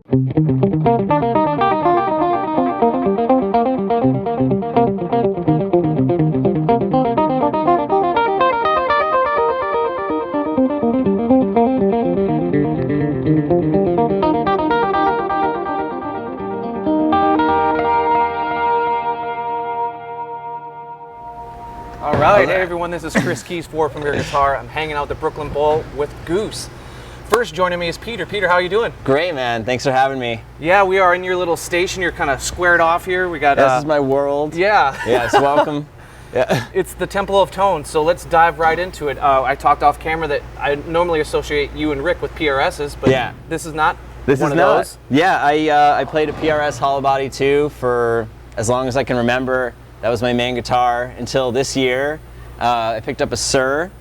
Alright, hey everyone, this is Chris Keys for Premier Guitar. I'm hanging out at the Brooklyn Bowl with Goose. First joining me is Peter. Peter, how are you doing? Great, man. Thanks for having me. Yeah, we are in your little station. You're kind of squared off here. We got this is my world. Yeah. Yes, welcome. Yeah. It's the Temple of Tone, so let's dive right into it. I talked off camera that I normally associate you and Rick with PRSs, but yeah. This is not this one is of not. those. Yeah, I played a PRS Hollowbody 2 for as long as I can remember. That was my main guitar until this year. I picked up a Suhr.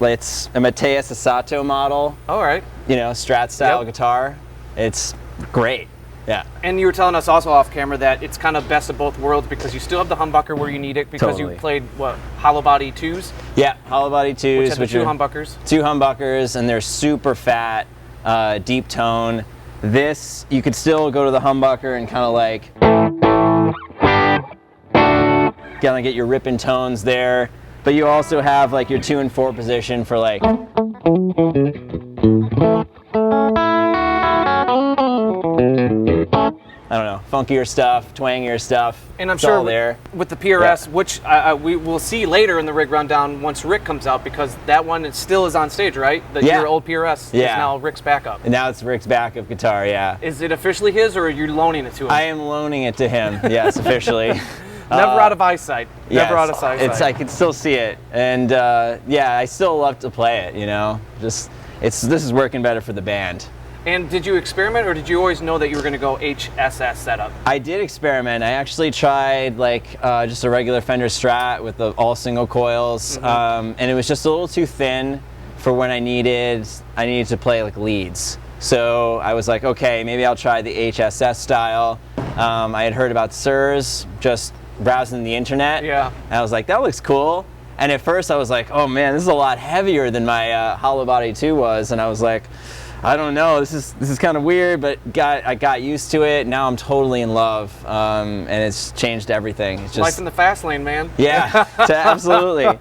It's a Mateus Asato model. All right. You know, Strat style guitar. It's great. Yeah. And you were telling us also off camera that it's kind of best of both worlds because you still have the humbucker where you need it because you played, what, Hollowbody 2s? Yeah, Hollowbody 2s. Which have the two humbuckers. Two humbuckers, and they're super fat, deep tone. This, you could still go to the humbucker and kind of like, kind of get your ripping tones there. But you also have like your 2 and 4 position for like, I don't know, funkier stuff, twangier stuff. And I'm it's sure all there. With the PRS, which we will see later in the rig rundown once Rick comes out, because that one still is on stage, right? Your old PRS is now Rick's backup. And now it's Rick's backup guitar, yeah. Is it officially his, or are you loaning it to him? I am loaning it to him, yes, officially. Never out of eyesight. Never out of sight. eyesight. I can still see it, and yeah, I still love to play it. You know, this is working better for the band. And did you experiment, or did you always know that you were going to go HSS setup? I did experiment. I actually tried like just a regular Fender Strat with the all single coils, and it was just a little too thin for when I needed to play like leads. So I was like, okay, maybe I'll try the HSS style. I had heard about Suhrs, just browsing the internet. Yeah. And I was like, that looks cool. And at first I was like, oh man, this is a lot heavier than my Hollowbody 2 was. And I was like, I don't know, this is kind of weird, but I got used to it. Now I'm totally in love, and it's changed everything. It's just life in the fast lane, man. Yeah, absolutely.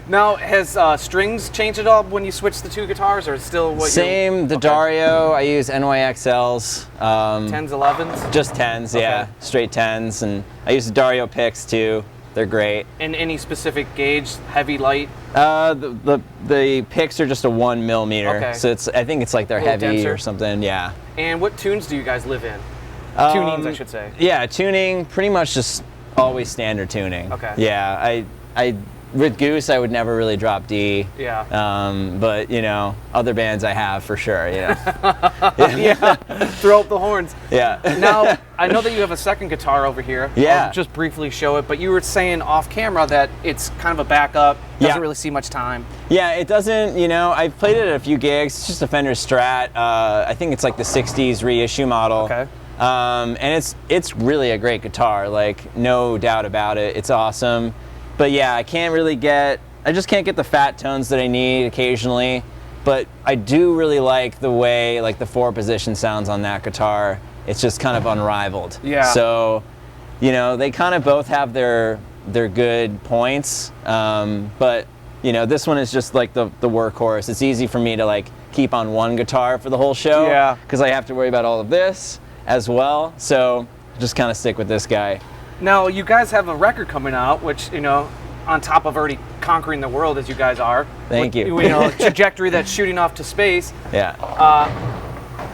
Now, has strings changed at all when you switch the two guitars, or is still what Same, the Dario, I use NYXLs. 10s, 11s? Just 10s, yeah, straight 10s. And I use the Dario picks too, they're great. And any specific gauge, heavy, light? The picks are just a 1 millimeter, so I think it's like they're heavy denser or something, yeah. And what tunes do you guys live in? Tunings, I should say. Yeah, tuning, pretty much just always standard tuning. Okay. Yeah, with Goose, I would never really drop D. Yeah. But you know, other bands I have for sure. You know. Yeah. Throw up the horns. Yeah. Now, I know that you have a second guitar over here. Yeah. I'll just briefly show it, but you were saying off camera that it's kind of a backup. Doesn't really see much time. Yeah, it doesn't. You know, I've played it at a few gigs. It's just a Fender Strat. I think it's like the '60s reissue model. Okay. And it's really a great guitar. Like, no doubt about it. It's awesome. But yeah, I just can't get the fat tones that I need occasionally, but I do really like the way like the 4 position sounds on that guitar. It's just kind of unrivaled. Yeah. So, you know, they kind of both have their good points, but you know, this one is just like the workhorse. It's easy for me to like keep on one guitar for the whole show. Yeah. Because I have to worry about all of this as well. So just kind of stick with this guy. Now, you guys have a record coming out, which, you know, on top of already conquering the world as you guys are. Thank you. You know, trajectory that's shooting off to space. Yeah.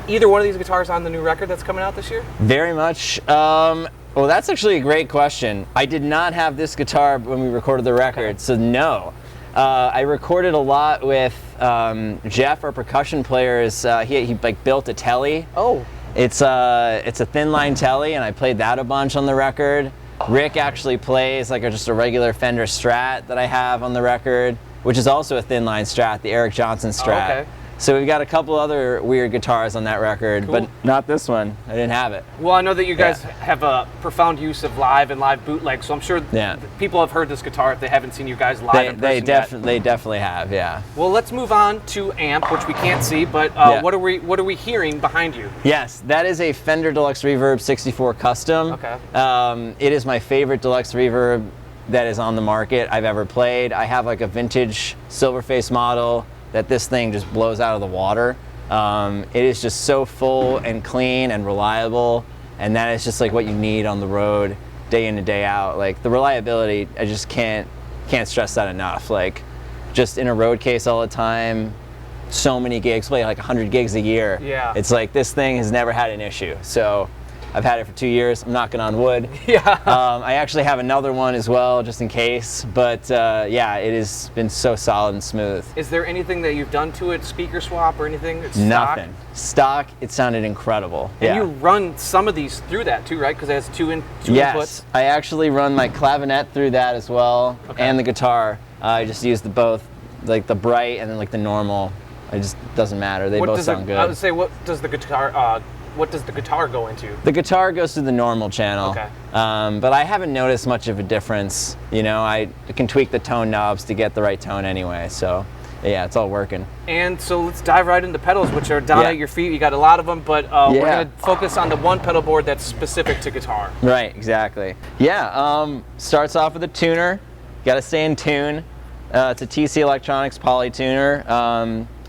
Either one of these guitars on the new record that's coming out this year? Very much. Well, that's actually a great question. I did not have this guitar when we recorded the record, so no. I recorded a lot with Jeff, our percussion player. He like built a telly. Oh. It's a thin line telly, and I played that a bunch on the record. Rick actually plays like just a regular Fender Strat that I have on the record, which is also a thin line Strat, the Eric Johnson Strat. Oh, okay. So we've got a couple other weird guitars on that record, but not this one. I didn't have it. Well, I know that you guys have a profound use of live and live bootleg, so I'm sure people have heard this guitar if they haven't seen you guys live in person they definitely have, yeah. Well, let's move on to amp, which we can't see, but what are we hearing behind you? Yes, that is a Fender Deluxe Reverb 64 Custom. Okay. It is my favorite Deluxe Reverb that is on the market I've ever played. I have like a vintage Silverface model that this thing just blows out of the water. It is just so full and clean and reliable, and that is just like what you need on the road day in and day out. Like the reliability, I just can't stress that enough. Like just in a road case all the time, so many gigs, play like 100 gigs a year. Yeah. It's like this thing has never had an issue. So I've had it for 2 years. I'm knocking on wood. Yeah. I actually have another one as well, just in case. But yeah, it has been so solid and smooth. Is there anything that you've done to it, speaker swap or anything? It's Nothing. Stock. It sounded incredible. And you run some of these through that too, right? Because it has two inputs. Yes, I actually run my clavinet through that as well, and the guitar. I just use the both, like the bright and then like the normal. It just doesn't matter. They both sound good. I would say, what does the guitar go into? The guitar goes through the normal channel. Okay. But I haven't noticed much of a difference. You know, I can tweak the tone knobs to get the right tone anyway. So, yeah, it's all working. And so let's dive right into pedals, which are down at your feet. You got a lot of them, but we're going to focus on the one pedal board that's specific to guitar. Right, exactly. Yeah, starts off with a tuner. Got to stay in tune. It's a TC Electronics Poly tuner.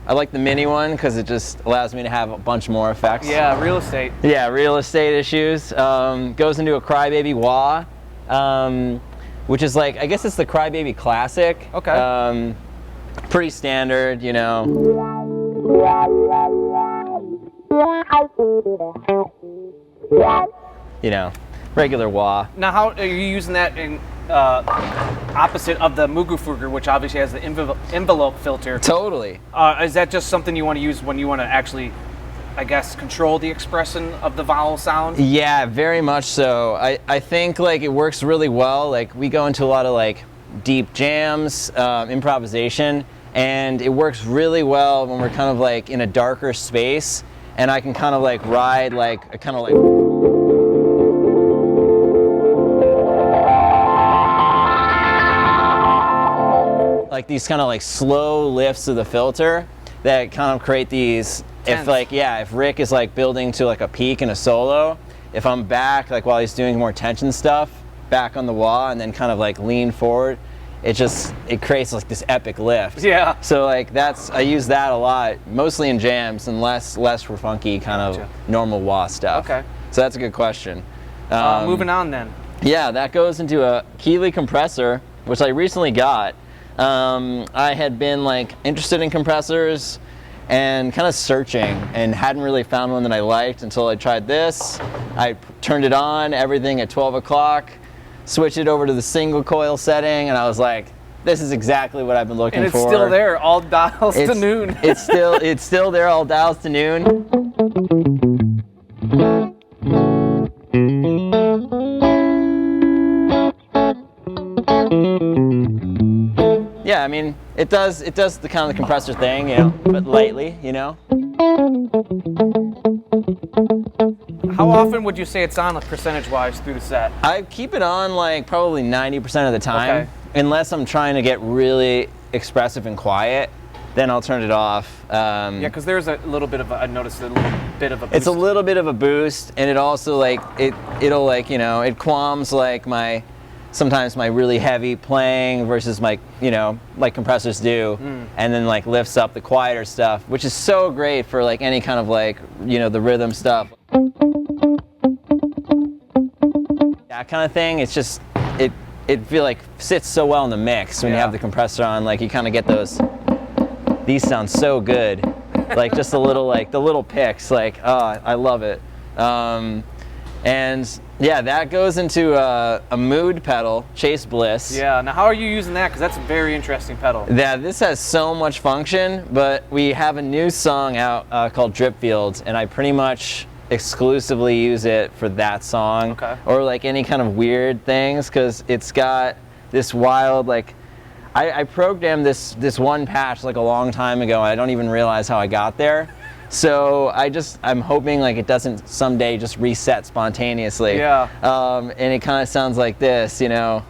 I like the mini one because it just allows me to have a bunch more effects. Yeah, real estate. Yeah, real estate issues. Goes into a Crybaby wah, which is like, I guess it's the Crybaby Classic. Okay. Pretty standard, you know. You know, regular wah. Now, how are you using that in opposite of the Mugufuger, which obviously has the envelope filter? Totally. Is that just something you want to use when you want to actually, I guess, control the expression of the vowel sound? Yeah, very much so. I think like it works really well. Like we go into a lot of like deep jams, improvisation, and it works really well when we're kind of like in a darker space, and I can kind of like ride like a kind of like these kind of like slow lifts of the filter that kind of create these tense. If Rick is like building to like a peak in a solo, if I'm back like while he's doing more tension stuff back on the wah and then kind of like lean forward, it creates like this epic lift. Yeah. So like I use that a lot, mostly in jams and less for funky kind of normal wah stuff. Okay. So that's a good question. Moving on then. Yeah, that goes into a Keeley compressor, which I recently got. I had been like interested in compressors and kind of searching and hadn't really found one that I liked until I tried this. I turned it on, everything at 12 o'clock, switched it over to the single coil setting, and I was like, this is exactly what I've been looking for. And it's still there, all dials to noon. it's still there, all dials to noon. Yeah, I mean, it does the kind of the compressor thing, you know, but lightly, you know. How often would you say it's on, like, percentage-wise through the set? I keep it on like probably 90% of the time, unless I'm trying to get really expressive and quiet. Then I'll turn it off. Yeah, because there's a little bit of I noticed a little bit of a boost. It's a little bit of a boost, and it also like it'll like, you know, it qualms like sometimes my really heavy playing versus my, you know, like compressors do, and then like lifts up the quieter stuff, which is so great for like any kind of like, you know, the rhythm stuff. That kind of thing, it's just, it feel like sits so well in the mix when you have the compressor on, like you kind of get these sound so good. Like just the little picks, like, oh, I love it. And yeah, that goes into a mood pedal, Chase Bliss. Yeah, now how are you using that? Because that's a very interesting pedal. Yeah, this has so much function, but we have a new song out called Drip Fields, and I pretty much exclusively use it for that song. Or like any kind of weird things, because it's got this wild, like, I programmed this one patch like a long time ago. I don't even realize how I got there. So I'm hoping like it doesn't someday just reset spontaneously. Yeah. And it kind of sounds like this, you know.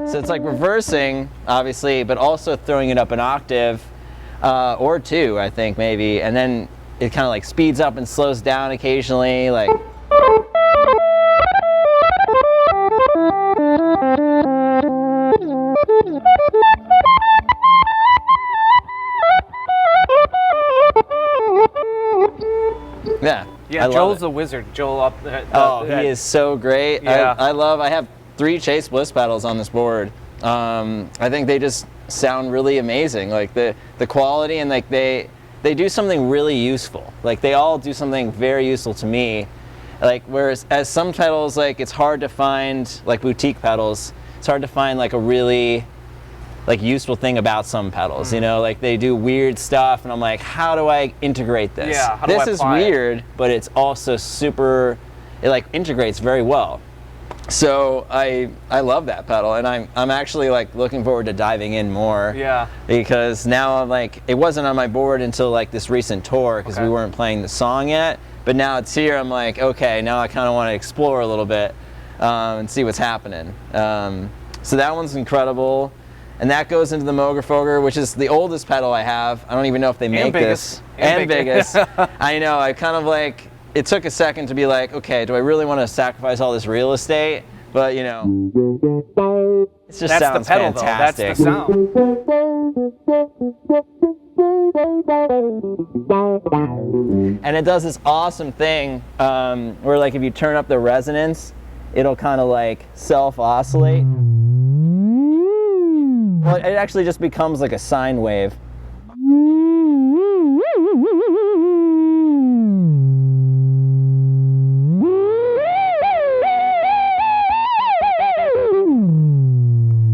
So it's like reversing, obviously, but also throwing it up an octave or two, I think maybe, and then it kind of like speeds up and slows down occasionally, like. Yeah. Yeah, Joel's a wizard. Joel up there. He is so great. Yeah. I have 3 Chase Bliss pedals on this board. I think they just sound really amazing. Like the quality, and like they do something really useful. Like they all do something very useful to me. Like whereas as some pedals, like it's hard to find, like boutique pedals, it's hard to find like a really like useful thing about some pedals, you know, like they do weird stuff and I'm like, how do I integrate this? Yeah, how do I this is apply weird, it? But it's also super, it like integrates very well. So I love that pedal, and I'm actually like looking forward to diving in more. Yeah. Because now I'm like, it wasn't on my board until like this recent tour because we weren't playing the song yet, but now it's here. I'm like, okay, now I kind of want to explore a little bit and see what's happening. So that one's incredible. And that goes into the Mogerfoger, which is the oldest pedal I have. I don't even know if they make this. And Vegas. I know, I kind of like, it took a second to be like, okay, do I really want to sacrifice all this real estate? But you know, it just sounds fantastic. That's the sound. And it does this awesome thing where like if you turn up the resonance, it'll kind of like self-oscillate. Well, it actually just becomes like a sine wave.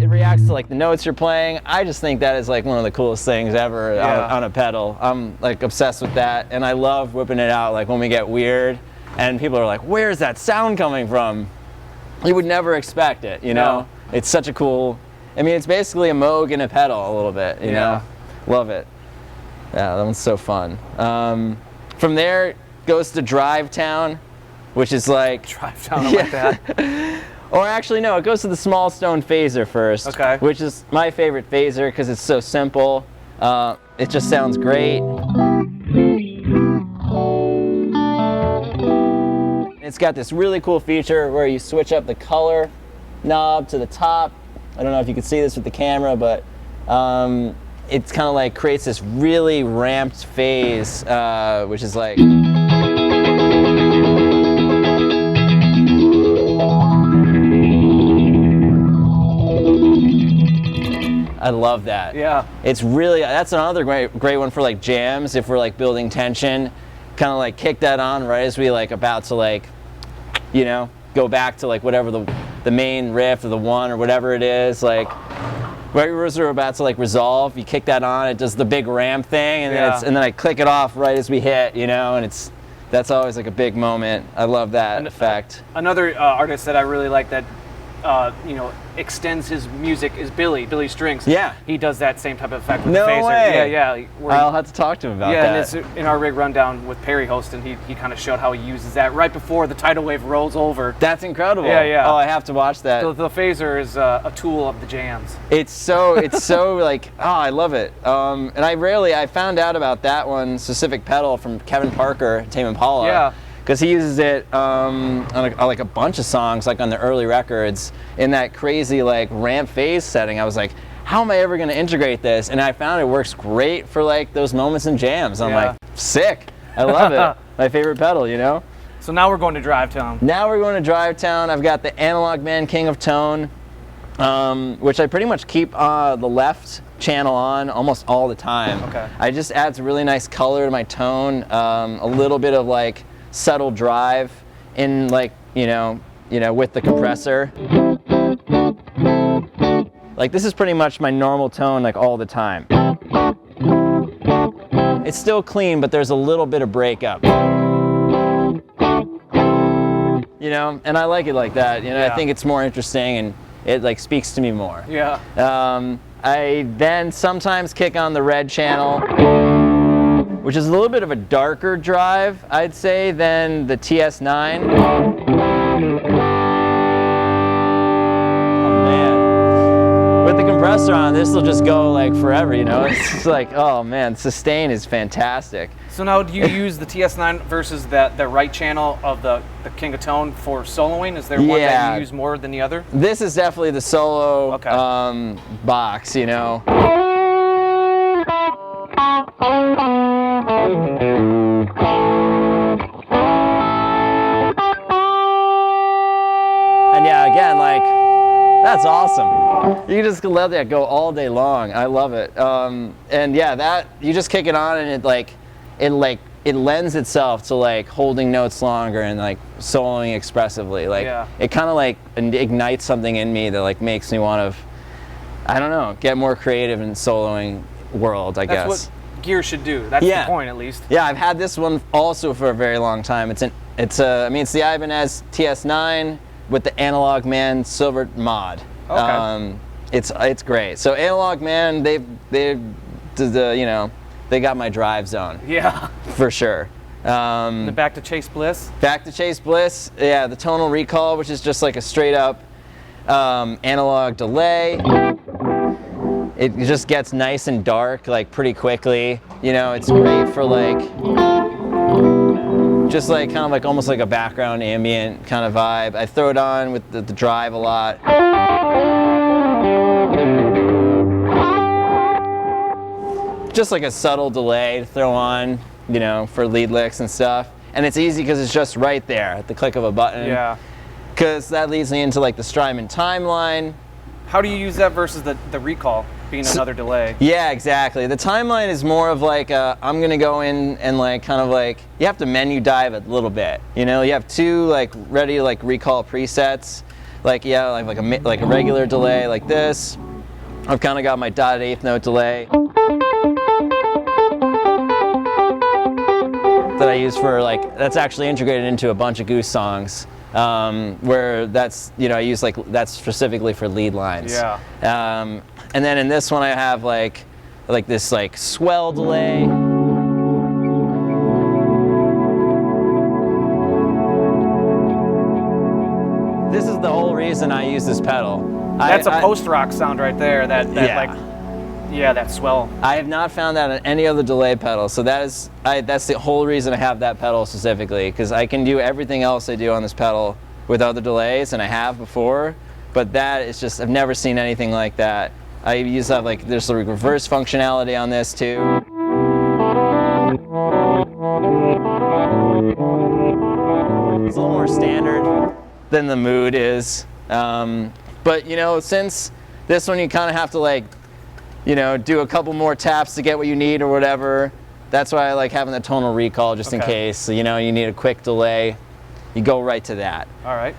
It reacts to like the notes you're playing. I just think that is like one of the coolest things ever on a pedal. I'm like obsessed with that, and I love whipping it out like when we get weird and people are like, where's that sound coming from? You would never expect it, you know? It's such a cool, I mean, it's basically a Moog and a pedal a little bit, you know? Love it. Yeah, that one's so fun. From there, it goes to Drive Town, which is like... Drive Town, I like that. Or actually, no, it goes to the Small Stone Phaser first, which is my favorite phaser because it's so simple. It just sounds great. It's got this really cool feature where you switch up the color knob to the top. I don't know if you can see this with the camera, but it's kind of like creates this really ramped phase, which is like... I love that. Yeah. It's really, that's another great one for like jams, if we're like building tension. Kind of like kick that on right as we like about to like, you know, go back to like whatever the main riff or the one or whatever it is, like right as we're about to like resolve, you kick that on, it does the big ramp thing, and then I click it off right as we hit, you know, and that's always like a big moment. I love that effect. Another artist that I really like that you know, extends his music is Billy Strings. Yeah. He does that same type of effect with no the phaser. way. Yeah. I'll have to talk to him about that. Yeah, and it's in our rig rundown with Perry hosting, he kind of showed how he uses that right before the tidal wave rolls over. That's incredible. Yeah. Oh, I have to watch that. The phaser is a tool of the jams. It's so like, oh, I love it. And I found out about that one specific pedal from Kevin Parker, Tame Impala. Yeah. Because he uses it on like a bunch of songs, like on the early records, in that crazy like ramp phase setting. I was like, how am I ever going to integrate this? And I found it works great for like those moments in jams. I'm like, sick. I love it. My favorite pedal, you know? So now we're going to Drive Town. Now we're going to Drive Town. I've got the Analog Man King of Tone, which I pretty much keep the left channel on almost all the time. Okay. It just adds a really nice color to my tone, a little bit of like subtle drive in like, you know, with the compressor. Like this is pretty much my normal tone like all the time. It's still clean, but there's a little bit of breakup. you know, and I like it like that. You know, I think it's more interesting and it like speaks to me more. Yeah. I then sometimes kick on the red channel, which is a little bit of a darker drive, I'd say, than the TS9. With the compressor on, this will just go like forever, you know? It's just like, oh man, sustain is fantastic. So now do you use the TS9 versus the right channel of the King of Tone for soloing? Is there one that you use more than the other? This is definitely the solo box, you know? And yeah, again, like, that's awesome. You can just let that go all day long. I love it. And yeah, that you just kick it on and it lends itself to like holding notes longer and like soloing expressively. Like it kind of like ignites something in me that like makes me want to, I don't know, get more creative in soloing world, I guess. That's what gear should do. That's the point, at least. Yeah, I've had this one also for a very long time. It's the Ibanez TS9 with the Analog Man Silver mod. Okay. It's great. So Analog Man, they got my drive zone. Yeah. For sure. Back to Chase Bliss. Back to Chase Bliss. Yeah, the tonal recall, which is just like a straight up analog delay. It just gets nice and dark like pretty quickly. You know, it's great for like just like kind of like almost like a background ambient kind of vibe. I throw it on with the drive a lot. Just like a subtle delay to throw on, you know, for lead licks and stuff. And it's easy because it's just right there at the click of a button. Yeah. Because that leads me into like the Strymon timeline. How do you use that versus the recall being another delay? Yeah, exactly. The timeline is more of like I'm gonna go in and like kind of like you have to menu dive a little bit. You know, you have two like ready like recall presets. Like like a regular delay like this. I've kind of got my dotted eighth note delay that I use for like that's actually integrated into a bunch of Goose songs. Where that's, you know, I use like that's specifically for lead lines. Yeah. And then in this one I have like this like swell delay. This is the whole reason I use this pedal. That's a post-rock sound right there. That swell. I have not found that on any other delay pedal, so that's the whole reason I have that pedal specifically, because I can do everything else I do on this pedal with other delays, and I have before, but that is just, I've never seen anything like that. I use that like, there's a reverse functionality on this too. It's a little more standard than the Mood is, but you know, since this one you kind of have to like, you know, do a couple more taps to get what you need or whatever. That's why I like having the tonal recall just in case, you know, you need a quick delay. You go right to that. All right.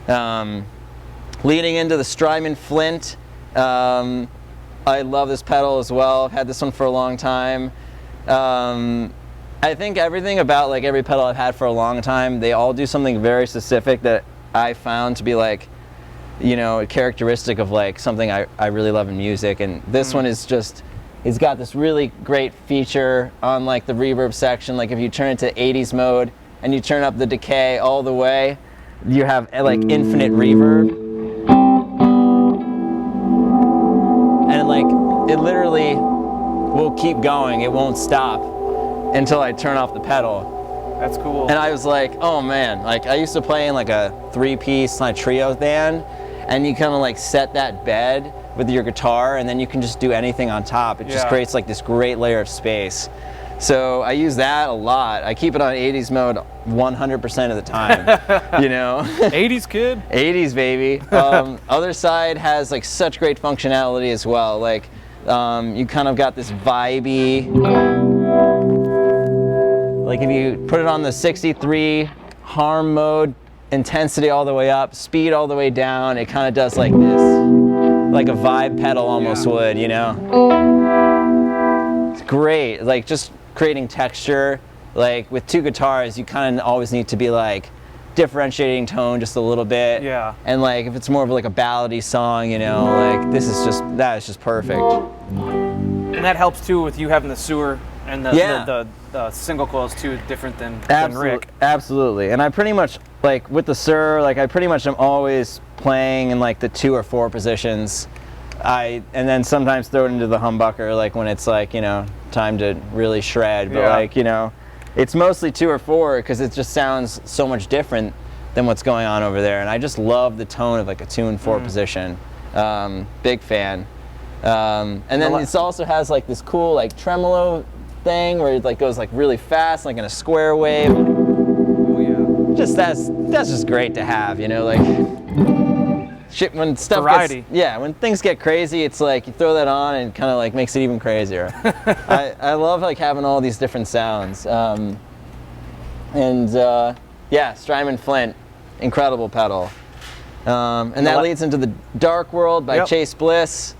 Leading into the Strymon Flint, I love this pedal as well. I've had this one for a long time. I think everything about like every pedal I've had for a long time, they all do something very specific that I found to be like, you know, characteristic of like something I really love in music. And this one is just, it's got this really great feature on like the reverb section. Like if you turn it to 80s mode and you turn up the decay all the way, you have like infinite reverb. And like, it literally will keep going. It won't stop until I turn off the pedal. That's cool. And I was like, oh man, like I used to play in like a 3-piece like trio band, and you kind of like set that bed with your guitar, and then you can just do anything on top. It just creates like this great layer of space. So I use that a lot. I keep it on 80s mode 100% of the time, you know? 80s kid? 80s baby. Other side has like such great functionality as well. Like you kind of got this vibey, like if you put it on the 63 harm mode, intensity all the way up, speed all the way down, it kind of does like this, like a vibe pedal almost would, you know? It's great, like just creating texture. Like with two guitars, you kind of always need to be like differentiating tone just a little bit. Yeah. And like if it's more of like a ballady song, you know, like that is just perfect. And that helps too with you having the Suhr and the single coils too, different than Rick. Absolutely. And I pretty much, like with the Suhr, like I pretty much am always playing in like the 2 or 4 positions. And then sometimes throw it into the humbucker, like when it's like, you know, time to really shred. But like, you know, it's mostly 2 or 4 because it just sounds so much different than what's going on over there. And I just love the tone of like a 2 and 4 position. Big fan. And then it also has like this cool like tremolo thing where it like goes like really fast, like in a square wave. Oh yeah. Just that's just great to have, you know, like shit when stuff variety. When things get crazy, it's like you throw that on and kind of like makes it even crazier. I love like having all these different sounds. Strymon Flint, incredible pedal. And that leads into the Dark World by Chase Bliss,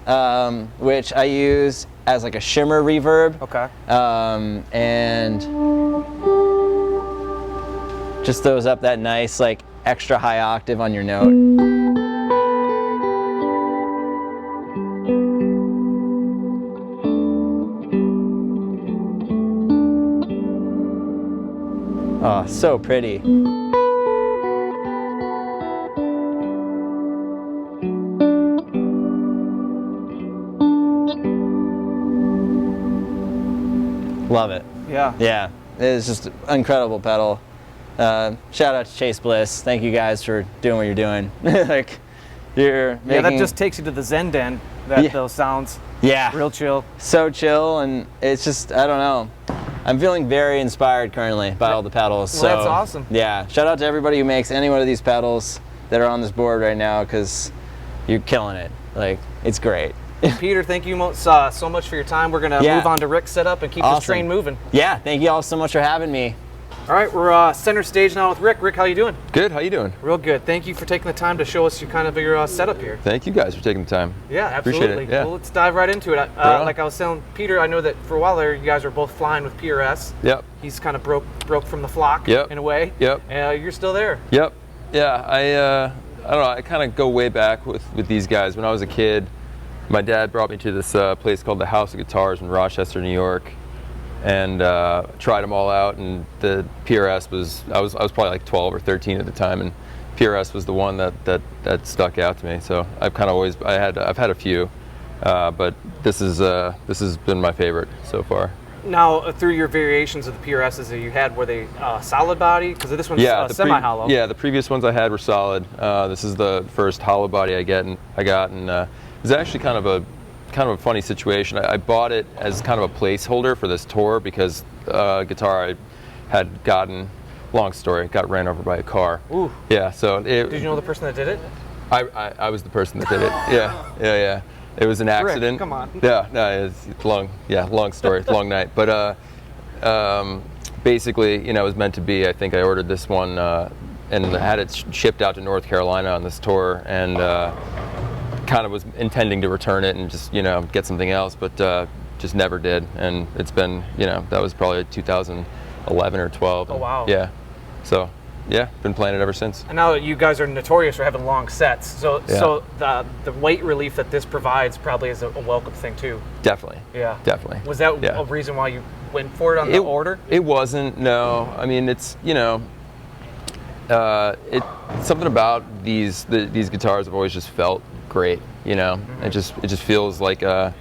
which I use as like a shimmer reverb. Okay. And just throws up that nice like extra high octave on your note. Oh, so pretty. Love it. Yeah. Yeah, it's just an incredible pedal. Shout out to Chase Bliss. Thank you guys for doing what you're doing. Like, you're making... Yeah, that just takes you to the Zen den, those sounds. Yeah. Real chill. So chill, and it's just, I don't know. I'm feeling very inspired currently by all the pedals. Well, so, that's awesome. Yeah, shout out to everybody who makes any one of these pedals that are on this board right now, because you're killing it. Like, it's great. Peter, thank you so much for your time. We're going to move on to Rick's setup and keep this train moving. Yeah, thank you all so much for having me. All right, we're center stage now with Rick. Rick, how you doing? Good, how you doing? Real good. Thank you for taking the time to show us your setup here. Thank you guys for taking the time. Yeah, absolutely. Appreciate it. Yeah. Well, let's dive right into it. Like I was telling Peter, I know that for a while there, you guys were both flying with PRS. Yep. He's kind of broke from the flock in a way. Yep. You're still there. Yep. Yeah, I don't know, I kind of go way back with these guys. When I was a kid, my dad brought me to this place called the House of Guitars in Rochester, New York, and tried them all out. And the PRS was, I was probably like 12 or 13 at the time, and PRS was the one that stuck out to me. So I've kind of always, I've had a few, but this has been my favorite so far. Now, through your variations of the PRSs that you had, were they solid body? Because this one's semi-hollow. Yeah, the previous ones I had were solid. This is the first hollow body I got, and it was actually kind of a funny situation. I bought it as kind of a placeholder for this tour because guitar I had gotten, long story, got ran over by a car. Ooh. Yeah. So did you know the person that did it? I was the person that did it. Yeah. It was an accident. Rick, come on. Yeah, no, it's long. Yeah, long story, long night. But basically, you know, it was meant to be. I think I ordered this one and had it shipped out to North Carolina on this tour, and kind of was intending to return it and just, you know, get something else, but just never did. And it's been, you know, that was probably 2011 or 12. Oh wow. Yeah. So. Yeah, been playing it ever since. And now you guys are notorious for having long sets, so the weight relief that this provides probably is a welcome thing too. Definitely. Yeah. Definitely. Was that a reason why you went for it on the order? It wasn't. No. I mean, it's, you know, something about these guitars have always just felt great. You know, mm-hmm. It just feels like you know,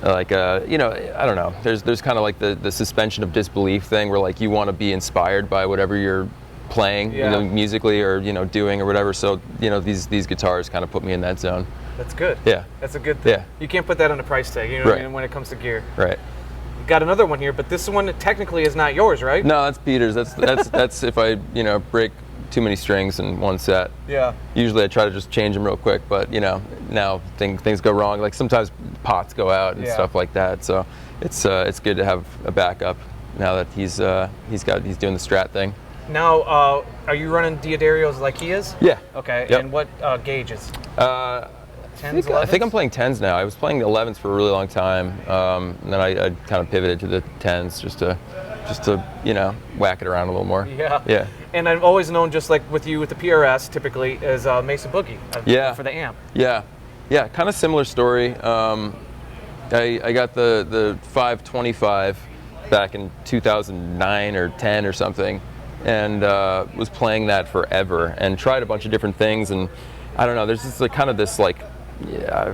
I don't know. There's kind of like the suspension of disbelief thing where like you want to be inspired by whatever you're playing, you know, musically or, you know, doing or whatever. So, you know, these guitars kind of put me in that zone. That's good. Yeah. That's a good thing. Yeah. You can't put that on a price tag, you know what I mean, when it comes to gear. Right. You got another one here, but this one technically is not yours, right? No, that's Peter's. That's if I, you know, break too many strings in one set. Yeah. Usually I try to just change them real quick, but, you know, now things go wrong. Like sometimes pots go out and stuff like that. So it's good to have a backup now that he's doing the Strat thing. Now, are you running Diodarios like he is? Yeah. Okay. Yep. And what gauges? 10s, 11s? I think I'm playing 10s now. I was playing the 11s for a really long time, and then I kind of pivoted to the 10s just to you know, whack it around a little more. Yeah. Yeah. And I've always known, just like with you with the PRS, typically, is Mesa Boogie for the amp. Yeah, kind of similar story. I got the 525 back in 2009 or 10 or something, and was playing that forever and tried a bunch of different things. And I don't know, there's just kind of this like,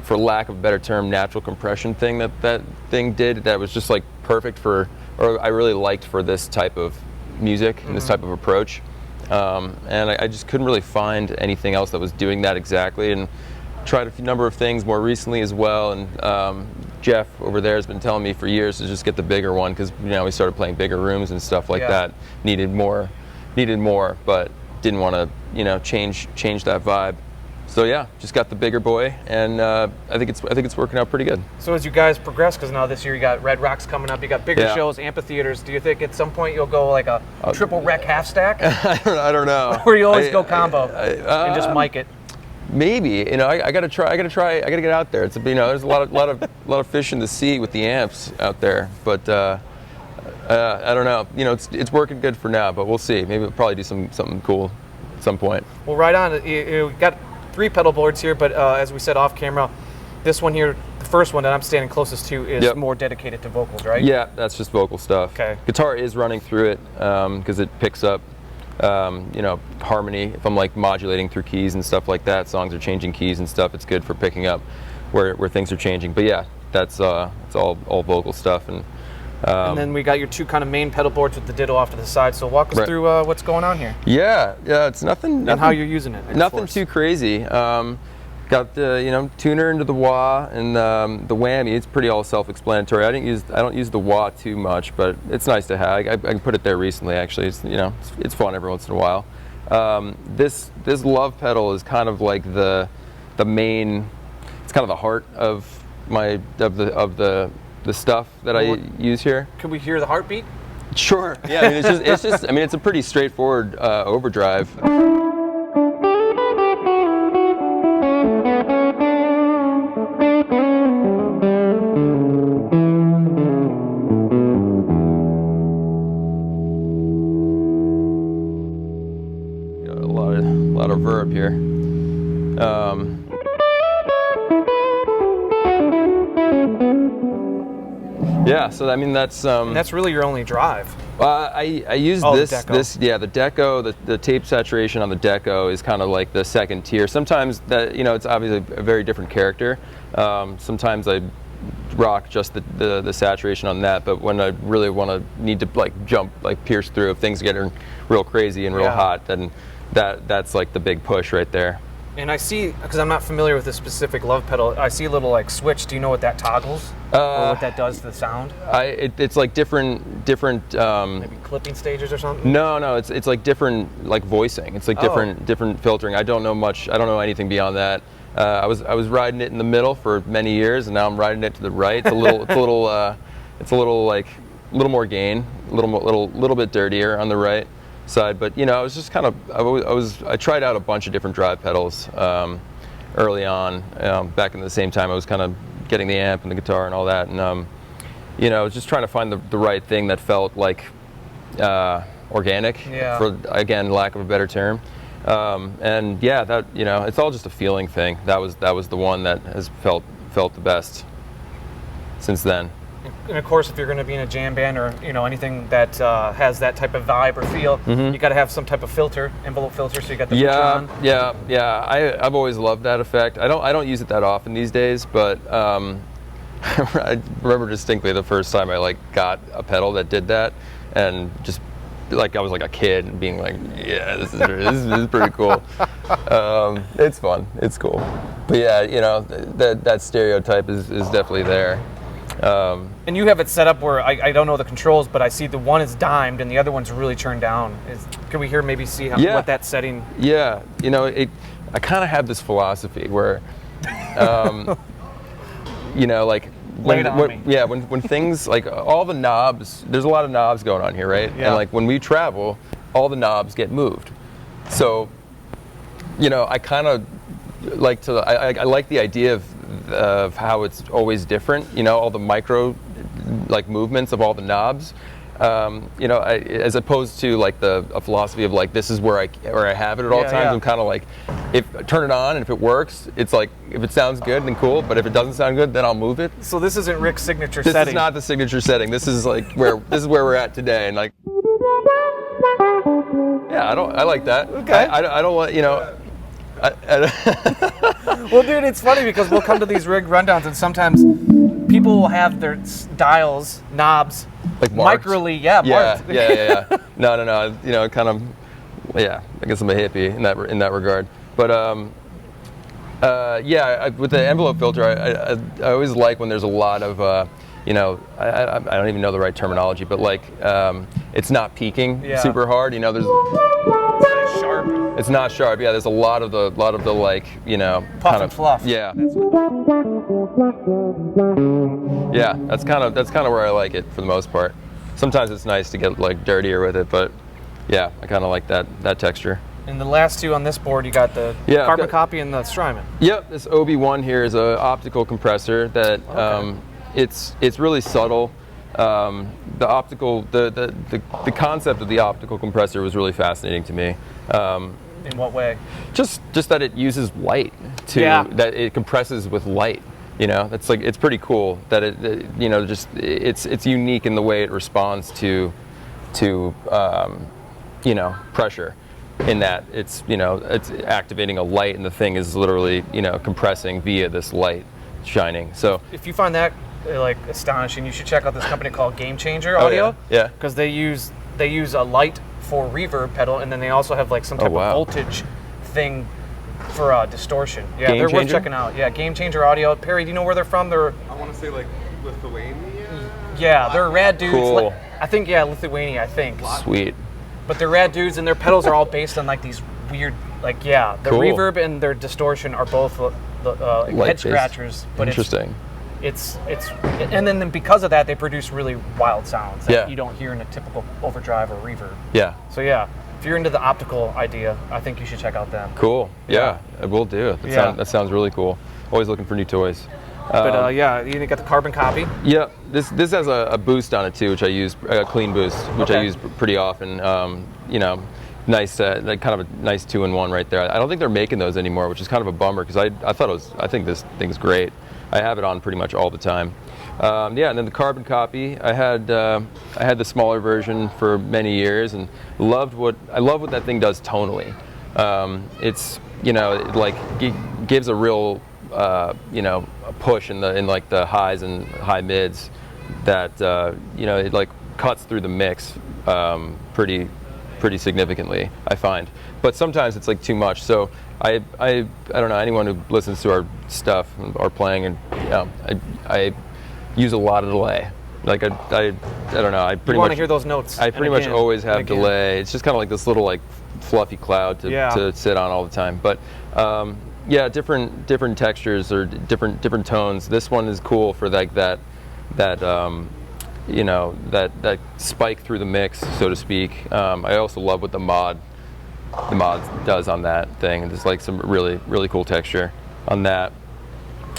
for lack of a better term, natural compression thing that thing did that was just like perfect for, or I really liked for this type of music and this type of approach. And I just couldn't really find anything else that was doing that exactly, and tried a number of things more recently as well. And Jeff over there has been telling me for years to just get the bigger one, because we started playing bigger rooms and stuff like that. Needed more, but didn't want to change that vibe. So yeah, just got the bigger boy, and I think it's working out pretty good. So as you guys progress, because now this year you got Red Rocks coming up, you got bigger shows, amphitheaters. Do you think at some point you'll go like a triple rec half stack? I don't know. Or you always go combo and just mic it? Maybe. I gotta try. I gotta get out there. It's there's a lot of fish in the sea with the amps out there, but I don't know. It's working good for now, but we'll see. Maybe we'll probably do something cool at some point. Well, right on. You got 3 pedal boards here, but as we said off camera, this one here, the first one that I'm standing closest to, is more dedicated to vocals, right? Yeah, that's just vocal stuff. Okay. Guitar is running through it because it picks up, harmony. If I'm like modulating through keys and stuff like that, songs are changing keys and stuff. It's good for picking up where things are changing. But yeah, it's all vocal stuff. And then we got your 2 kind of main pedal boards with the ditto off to the side. So walk us through what's going on here. Yeah, it's nothing. And how you're using it. Nothing too crazy. Got the tuner into the wah, and the whammy. It's pretty all self-explanatory. I don't use the wah too much, but it's nice to have. I put it there recently actually. It's fun every once in a while. This love pedal is kind of like the main. It's kind of the heart of the stuff that I use here. Can we hear the heartbeat? Sure. Yeah. It's a pretty straightforward overdrive. Got a lot of verb here. Yeah, so that's really your only drive. I use the deco, the tape saturation on the deco is kind of like the second tier. Sometimes that it's obviously a very different character. Sometimes I rock just the saturation on that, but when I really need to jump, pierce through, if things get real crazy and real hot, then that's like the big push right there. And I see, because I'm not familiar with this specific love pedal, I see a little switch. Do you know what that toggles? Or what that does to the sound? It's like different maybe clipping stages or something? No, it's like different voicing. It's like different filtering. I don't know much. I don't know anything beyond that. I was riding it in the middle for many years, and now I'm riding it to the right. It's a little more gain, a little bit dirtier on the right side, but I was just kind of I tried out a bunch of different drive pedals early on, back in the same time I was kind of getting the amp and the guitar and all that, and I was just trying to find the right thing that felt like organic, for again lack of a better term, and that it's all just a feeling thing. That was the one that has felt the best since then. And of course, if you're going to be in a jam band or anything that has that type of vibe or feel, you got to have some type of filter, envelope filter, so you got the filter on. Yeah. I've always loved that effect. I don't use it that often these days, but I remember distinctly the first time I got a pedal that did that, and just I was like a kid and being like, yeah, this is pretty cool. It's fun. It's cool. But yeah, that stereotype is definitely there. And you have it set up where I don't know the controls, but I see the one is dimed and the other one's really turned down. Can we see what that setting? Yeah, I kind of have this philosophy where, when things all the knobs, there's a lot of knobs going on here, right? Yeah. And when we travel, all the knobs get moved. So, I kind of I like the idea of how it's always different, all the micro movements of all the knobs. you know, as opposed to like a philosophy of like this is where I have it at all times. I'm kind of like, if turn it on and if it works, it's like if it sounds good then cool. But if it doesn't sound good, then I'll move it. So this isn't Rick's signature setting. This is not the signature setting. This is like where we're at today, and like, yeah, I like that. Okay. I don't want, you know. Well, dude, it's funny because we'll come to these rig rundowns and sometimes people will have their dials, knobs, like marked. Microly, marked. Yeah. No. You know, kind of, yeah. I guess I'm a hippie in that regard. But with the envelope filter, I always like when there's a lot of, you know, I don't even know the right terminology, but like it's not peaking super hard. You know, there's. Sharp. It's not sharp. Yeah, there's a lot of the like, you know, puff kind and of fluff. Yeah. Yeah, that's kind of where I like it for the most part. Sometimes it's nice to get like dirtier with it, but yeah, I kind of like that texture. And the last two on this board, you got the carbon copy and the Strymon. Yep, this OB1 here is an optical compressor that it's really subtle. The optical, the concept of the optical compressor was really fascinating to me. In what way? Just that it uses light that it compresses with light. You know, that's like, it's pretty cool that it you know, just it's unique in the way it responds to you know, pressure. In that it's, you know, it's activating a light and the thing is literally, you know, compressing via this light shining. So if you find that like astonishing, you should check out this company called Game Changer Audio. Yeah. Because they use a light for reverb pedal, and then they also have like some type of voltage thing for distortion. Yeah, they're worth checking out. Yeah, Game Changer Audio. Perry, do you know where they're from? I want to say like Lithuania. Yeah, they're rad dudes. Cool. I think Lithuania. I think. Sweet. But they're rad dudes, and their pedals are all based on like these weird, like the reverb and their distortion are both like head scratchers. But interesting. It's and then because of that, they produce really wild sounds that you don't hear in a typical overdrive or reverb. Yeah. So if you're into the optical idea, I think you should check out them. Cool. Yeah, I will do. That sounds really cool. Always looking for new toys. But you got the carbon copy. Yeah, this has a boost on it too, which I use, a clean boost, which I use pretty often. You know, nice, like kind of a nice 2-in-1 right there. I don't think they're making those anymore, which is kind of a bummer because I think this thing's great. I have it on pretty much all the time. And then the carbon copy. I had the smaller version for many years and I love what that thing does tonally. It's, you know, it like gives a real you know, a push in like the highs and high mids that you know, it like cuts through the mix pretty significantly, I find. But sometimes it's like too much. So I don't know, anyone who listens to our stuff or playing, and you know, I use a lot of delay. Like I don't know, I pretty much want to hear those notes. I pretty much always have delay. It's just kind of like this little like fluffy cloud to sit on all the time. But yeah, different textures or different tones. This one is cool for like that you know, that spike through the mix, so to speak. I also love what the mod does on that thing. There's like some really cool texture on that.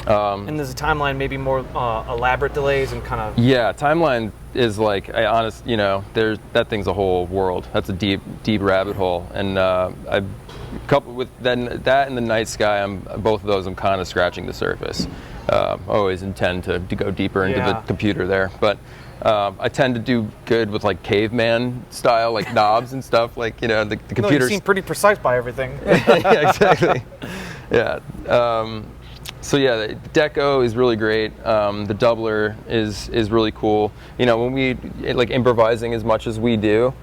And there's a timeline, maybe more elaborate delays and kind of. Yeah, timeline is like, you know, that thing's a whole world. That's a deep rabbit hole, and I've coupled with that and the Night Sky. Both of those. I'm kind of scratching the surface. Always intend to go deeper into the computer there, but I tend to do good with like caveman style, like knobs and stuff. Like, you know, the computer. No, you seem pretty precise by everything. Yeah, exactly. Yeah. So yeah, the deco is really great. The doubler is really cool. You know, when we like improvising as much as we do,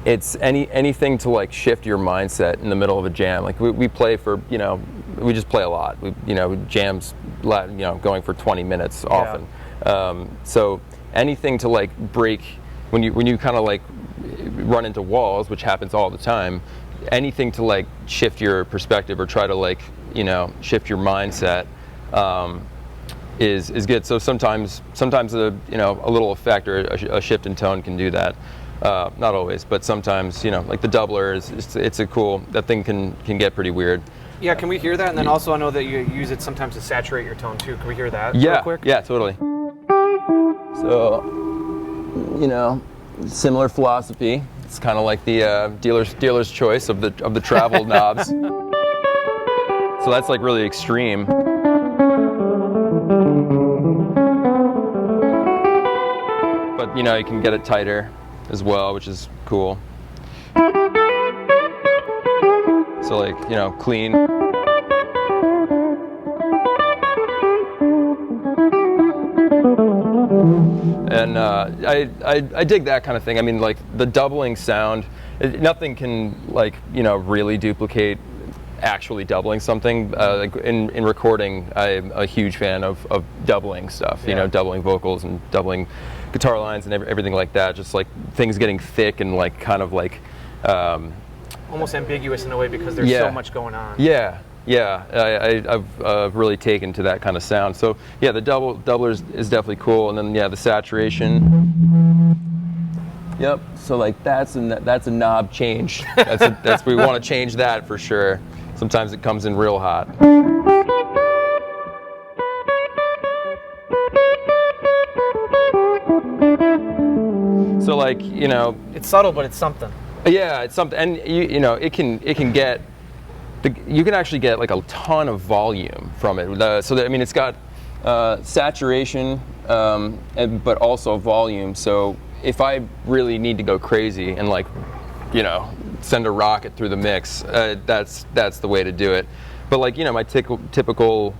it's anything to like shift your mindset in the middle of a jam. Like we play for, you know, we just play a lot. You know, jams, you know, going for 20 minutes often. So anything to like break when you kind of like run into walls, which happens all the time. Anything to like shift your perspective or try to like, you know, shift your mindset is good. So sometimes a, you know, a little effect or a shift in tone can do that. Not always, but sometimes, you know, like the doubler it's a cool, that thing can get pretty weird. Yeah, can we hear that? And then also I know that you use it sometimes to saturate your tone too. Can we hear that real quick? Yeah, totally. So you know, similar philosophy. It's kind of like the dealer's choice of the travel knobs. So that's like really extreme. But you know, you can get it tighter as well, which is cool. So like, you know, clean. And I dig that kind of thing. I mean, like the doubling sound, nothing can like, you know, really duplicate actually doubling something. Like in recording, I'm a huge fan of doubling stuff, you know, doubling vocals and doubling guitar lines and everything like that. Just like things getting thick and like kind of like almost ambiguous in a way because there's so much going on. Yeah. I've really taken to that kind of sound. So yeah, the doubler is definitely cool, and then yeah, the saturation. Yep. So like that's a knob change. That's we want to change that for sure. Sometimes it comes in real hot. So like, you know, it's subtle, but it's something. Yeah, it's something, and you know, it can get. You can actually get like a ton of volume from it. So that, I mean, it's got saturation, but also volume. So if I really need to go crazy and like, you know, send a rocket through the mix, that's the way to do it. But like, you know, my typical,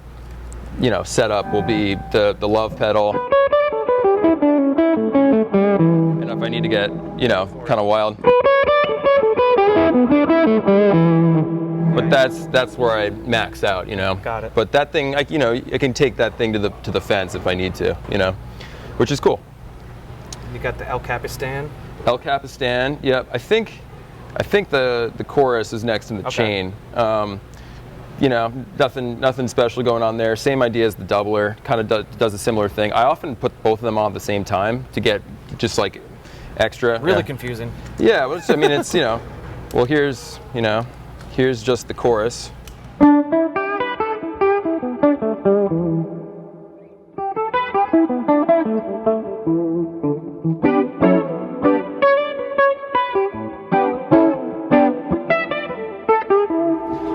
you know, setup will be the love pedal. And if I need to get, you know, kind of wild. But that's where I max out, you know. Got it. But that thing, like, you know, I can take that thing to the fence if I need to, you know, which is cool. You got the El Capistan. El Capistan, yep. I think the chorus is next in the chain. You know, nothing special going on there. Same idea as the doubler. Kind of does a similar thing. I often put both of them on at the same time to get just like extra. Really confusing. Yeah, well, I mean, it's, you know, well, here's just the chorus.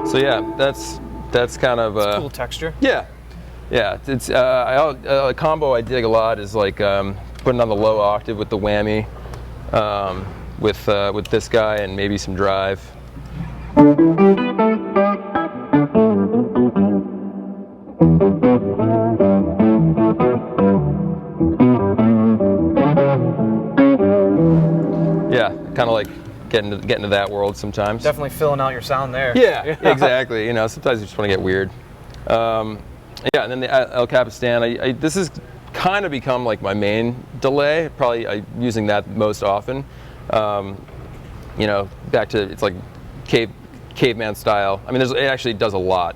So yeah, that's kind of it's cool texture. Yeah. It's a combo I dig a lot is like putting on the low octave with the whammy, with this guy and maybe some drive. Yeah, kind of like get into that world sometimes. Definitely filling out your sound there. Yeah, exactly. You know, sometimes you just want to get weird. Yeah, and then the El Capistan. This has kind of become like my main delay. Probably using that most often. You know, back to it's like caveman style. I mean, it actually does a lot,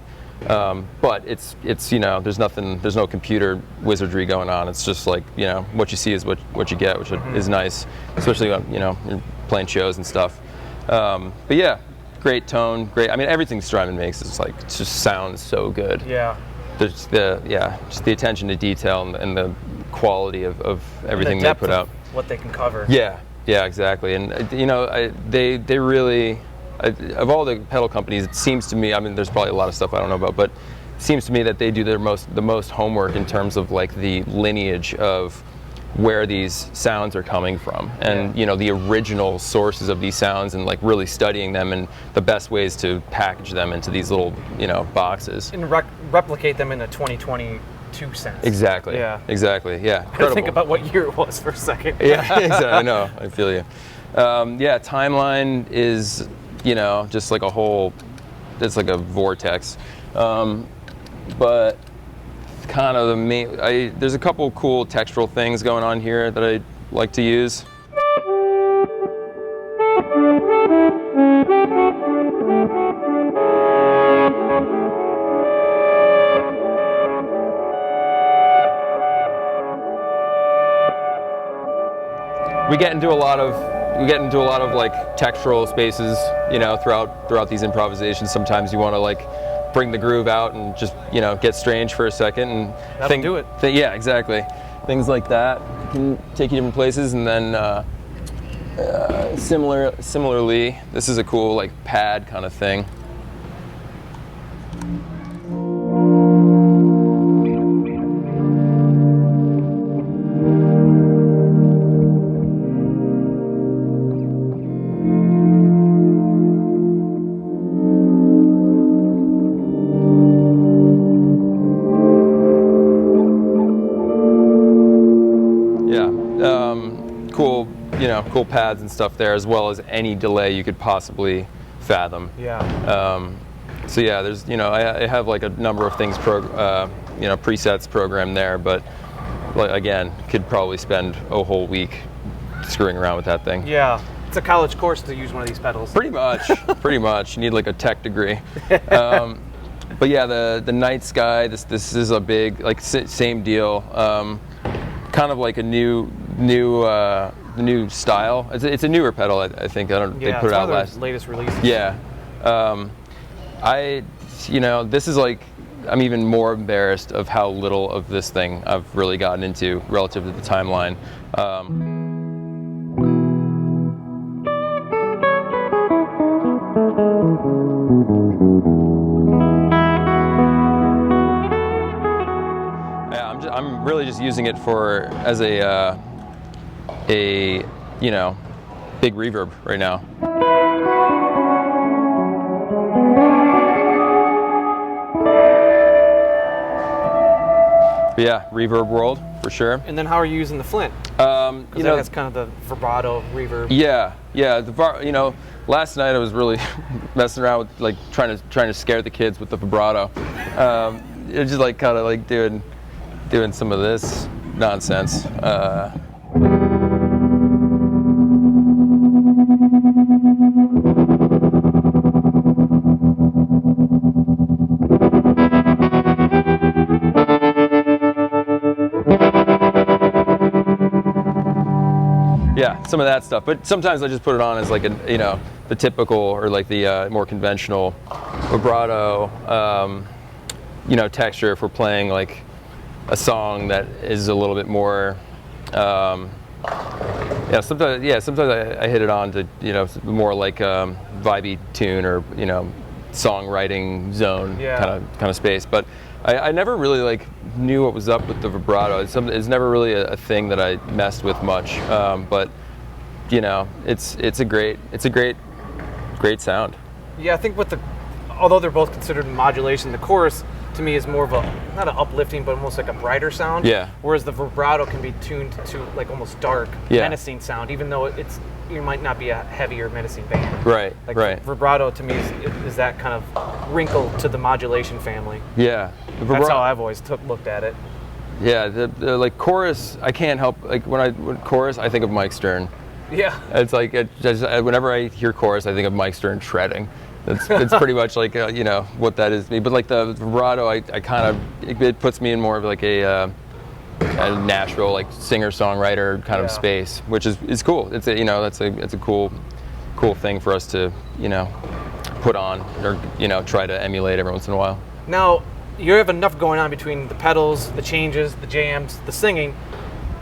but it's you know, there's no computer wizardry going on. It's just like, you know, what you see is what you get, which is nice, especially when, you know, you're playing shows and stuff. But yeah, great tone, great. I mean, everything Strymon makes is like, it just sounds so good. Yeah. There's just the attention to detail and the quality of everything they put out. What they can cover. Yeah, exactly. And you know, they really, of all the pedal companies, it seems to me, I mean, there's probably a lot of stuff I don't know about, but it seems to me that they do the most homework in terms of like the lineage of where these sounds are coming from, and you know, the original sources of these sounds, and like really studying them and the best ways to package them into these little, you know, boxes and replicate them in a 2022 sense. Exactly. Yeah. Exactly. Yeah. Incredible. Think about what year it was for a second. Yeah. Exactly. I know. I feel you. Yeah. Timeline is, you know, just like a whole. It's like a vortex, but. Kind of the main. There's a couple cool textural things going on here that I like to use. We get into a lot of like textural spaces, you know, throughout these improvisations. Sometimes you want to like bring the groove out and just, you know, get strange for a second and do it. Yeah, exactly. Things like that. can take you different places. And then similarly, this is a cool like pad kind of thing. Cool pads and stuff there, as well as any delay you could possibly fathom. Yeah. So yeah, there's I have like a number of things presets programmed there, but like, again, could probably spend a whole week screwing around with that thing. Yeah. It's a college course to use one of these pedals. Pretty much. Pretty much. You need like a tech degree. But yeah, the Night Sky. This is a big like same deal. Kind of like a new style. It's a newer pedal, I think. They put it out last. Latest release. Yeah. This is like, I'm even more embarrassed of how little of this thing I've really gotten into relative to the timeline. I'm really just using it as a big reverb right now. But yeah, reverb world for sure. And then how are you using the Flint? Because that has kind of the vibrato reverb. Yeah. Last night I was really messing around with like trying to scare the kids with the vibrato. It's just like kind of like doing some of this nonsense. Yeah, some of that stuff. But sometimes I just put it on as like the typical or like the more conventional vibrato, texture if we're playing like a song that is a little bit more, sometimes I hit it on to, more like vibey tune or, songwriting zone kind of space. But I never really like knew what was up with the vibrato. It's never really a thing that I messed with much. But it's a great sound. Yeah, I think although they're both considered modulation, the chorus to me is more of not an uplifting, but almost like a brighter sound. Yeah. Whereas the vibrato can be tuned to like almost dark, menacing sound, even though you might not be a heavy or menacing band. Right. Like right. Vibrato to me is that kind of wrinkle to the modulation family. Yeah. That's how I've always looked at it. Yeah. The like chorus, I can't help like when chorus, I think of Mike Stern. Yeah. It's like whenever I hear chorus, I think of Mike Stern shredding. It's pretty much like what that is to me. But like the vibrato, I kind of it puts me in more of like a Nashville like singer-songwriter kind of space, which is cool. It's a cool thing for us to put on or try to emulate every once in a while. Now you have enough going on between the pedals, the changes, the jams, the singing.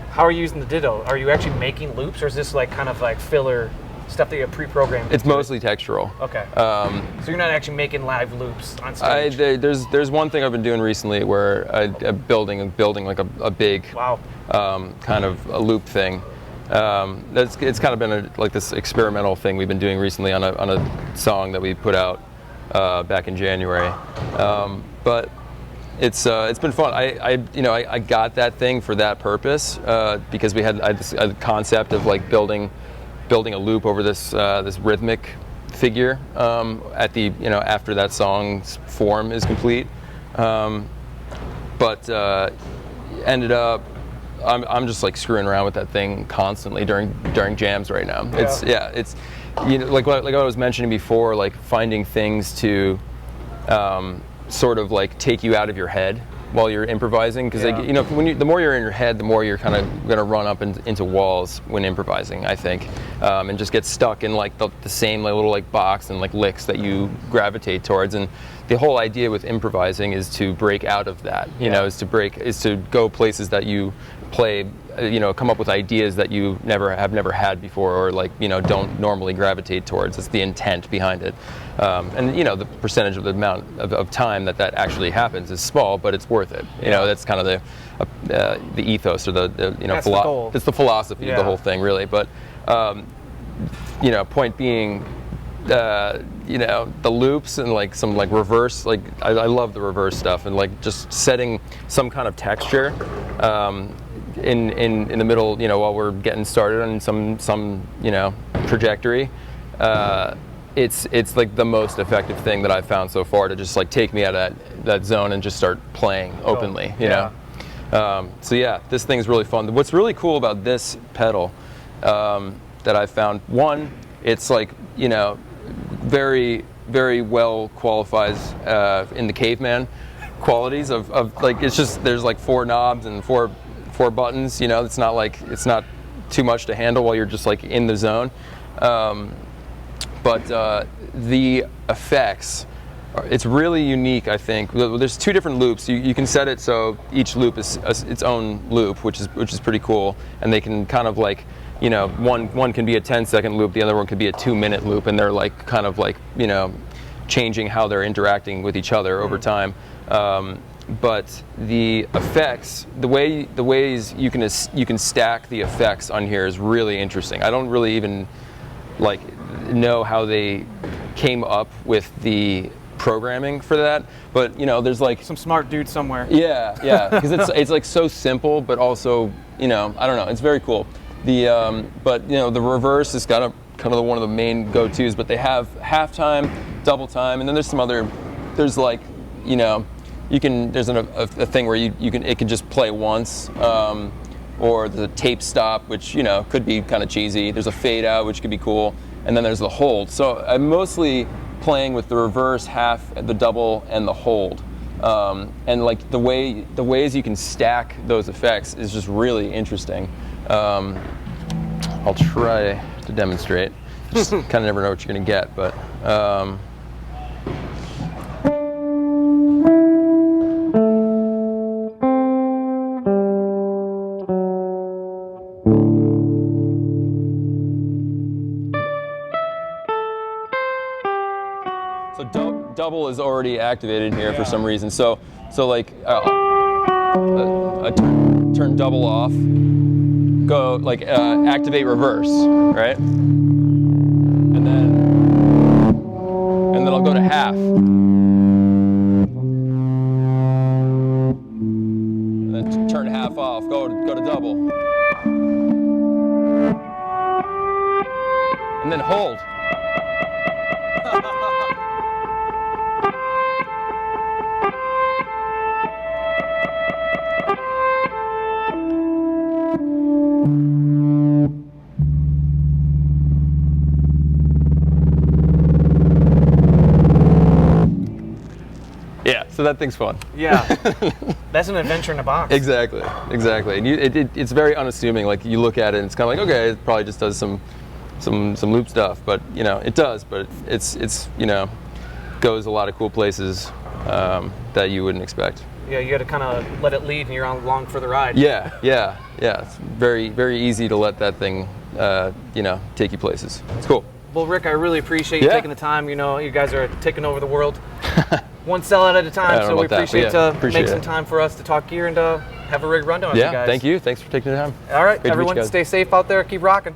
How are you using the Ditto? Are you actually making loops, or is this like kind of like filler stuff that you have pre-programmed? It's mostly textural. Okay. So you're not actually making live loops on stage? There's one thing I've been doing recently where I'm building like a big kind of a loop thing. It's kind of been like this experimental thing we've been doing recently on a song that we put out back in January. But it's been fun. I got that thing for that purpose because I had this concept of like building a loop over this rhythmic figure at the after that song's form is complete. But ended up I'm just like screwing around with that thing constantly during jams right now. Yeah. It's like what I was mentioning before, like finding things to sort of like take you out of your head while you're improvising, because the more you're in your head, the more you're kind of going to run up into walls when improvising, I think, and just get stuck in like the same little like box and like licks that you gravitate towards. And the whole idea with improvising is to break out of that, is to go places that you play, come up with ideas that you have never had before, or like, don't normally gravitate towards. It's the intent behind it. And the percentage of the amount of time that actually happens is small, but it's worth it. That's kind of the ethos, or that's the goal. It's the philosophy of the whole thing, really. But point being, the loops and like some like reverse, like I love the reverse stuff, and like just setting some kind of texture in the middle, while we're getting started on some trajectory. It's like the most effective thing that I've found so far, to just like take me out of that zone and just start playing openly, you know. So yeah, this thing's really fun. What's really cool about this pedal that I found, one, it's like, very, very well qualifies in the caveman qualities of like, it's just, there's like 4 knobs and four buttons, it's not too much to handle while you're just like in the zone. But the effects, it's really unique, I think. There's 2 different loops. You can set it so each loop is its own loop, which is pretty cool. And they can kind of like, one can be a 10-second loop, the other one could be a 2-minute loop, and they're like kind of like, changing how they're interacting with each other over time. But the effects, the ways you can stack the effects on here is really interesting. I don't really even like know how they came up with the programming for that, but there's like some smart dude somewhere. Yeah, because it's like so simple, but also I don't know, it's very cool. But the reverse is kind of one of the main go-tos, but they have halftime, double time, and then there's some other, there's like there's a thing where it can just play once, or the tape stop, which could be kind of cheesy. There's a fade out, which could be cool, and then there's the hold. So I'm mostly playing with the reverse, half, the double, and the hold. And like the ways you can stack those effects is just really interesting. I'll try to demonstrate. Just kind of never know what you're gonna get, but. Double is already activated here for some reason. So like I turn double off, go like activate reverse, right? And then I'll go to half. And then turn half off, go to double. And then hold. So that thing's fun. Yeah, that's an adventure in a box. Exactly. And it's very unassuming. Like you look at it, and it's kind of like, okay, it probably just does some loop stuff, but it does. But it's goes a lot of cool places that you wouldn't expect. Yeah, you got to kind of let it lead, and you're along for the ride. Yeah. It's very, very easy to let that thing, take you places. It's cool. Well, Rick, I really appreciate you taking the time. You guys are taking over the world. One sellout at a time, so we appreciate make some time for us to talk gear and have a rig rundown with you guys. Thank you. Thanks for taking the time. All right, everyone, stay safe out there. Keep rocking.